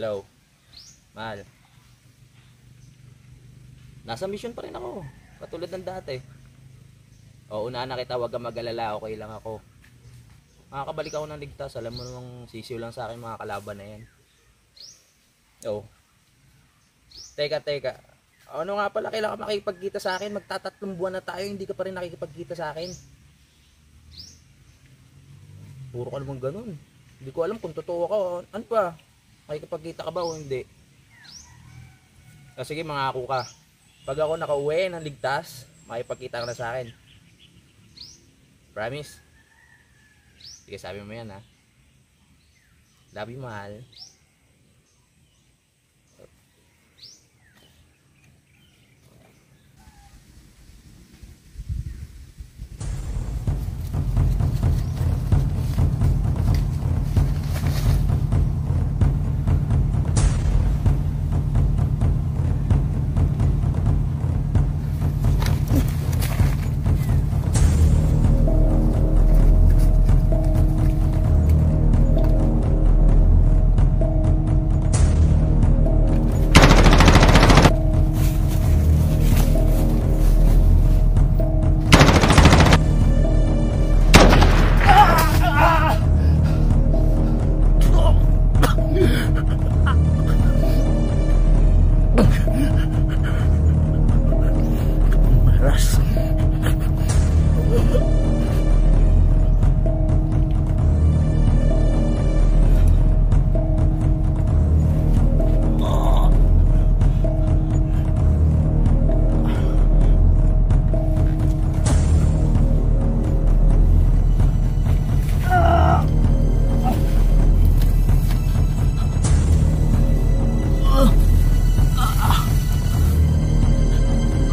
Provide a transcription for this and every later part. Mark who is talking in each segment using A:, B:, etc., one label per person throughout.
A: Hello. Mahal. Nasa mission pa rin ako. Katulad ng dati. O, unahan na kita, huwag kang mag-alala. Okay lang ako. Makakabalik ako ng ligtas. Alam mo namang sisiw lang sa akin mga kalaban na yan. O. Teka. Ano nga pala, kailangan makikipagkita sa akin? Magtatatlong buwan na tayo, hindi ka pa rin nakikipagkita sa akin. Puro ka naman ganun. Hindi ko alam kung totoo ka. Ano pa? Makikipagkita ka ba o hindi? Sige, mangako ka. Pag ako nakauwi ng ligtas, makipagkita ka na sa akin. Promise? Sige, sabi mo yan ha. Love you, mahal.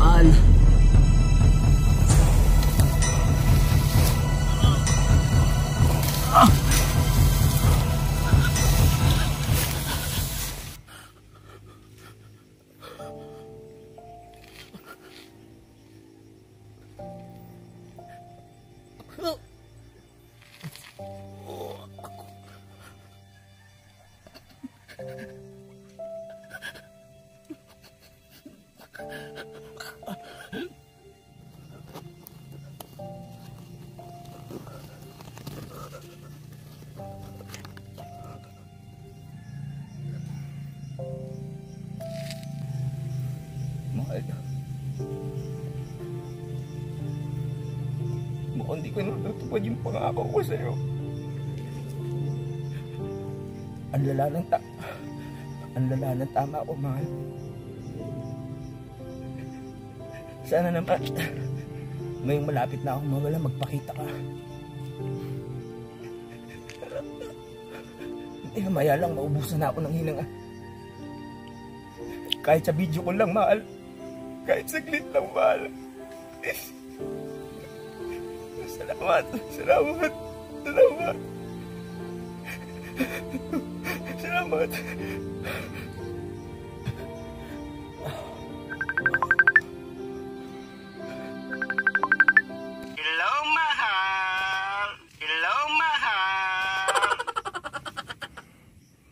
B: Mahal. Mukhang di ko natutupad yung pangako ko sa'yo. Ang lala ng tama ko, mahal. Sana naman ngayong malapit na akong mawala, magpakita ka. Maya lang maubusan na ako ng hinanga. Kahit sa video ko lang, mahal. Kahit saglit lang, mahal. Salamat. Salamat.
C: Hello, mahal.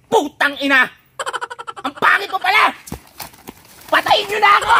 B: Putang ina! Ang pangit ko pala! Patayin nyo na ako!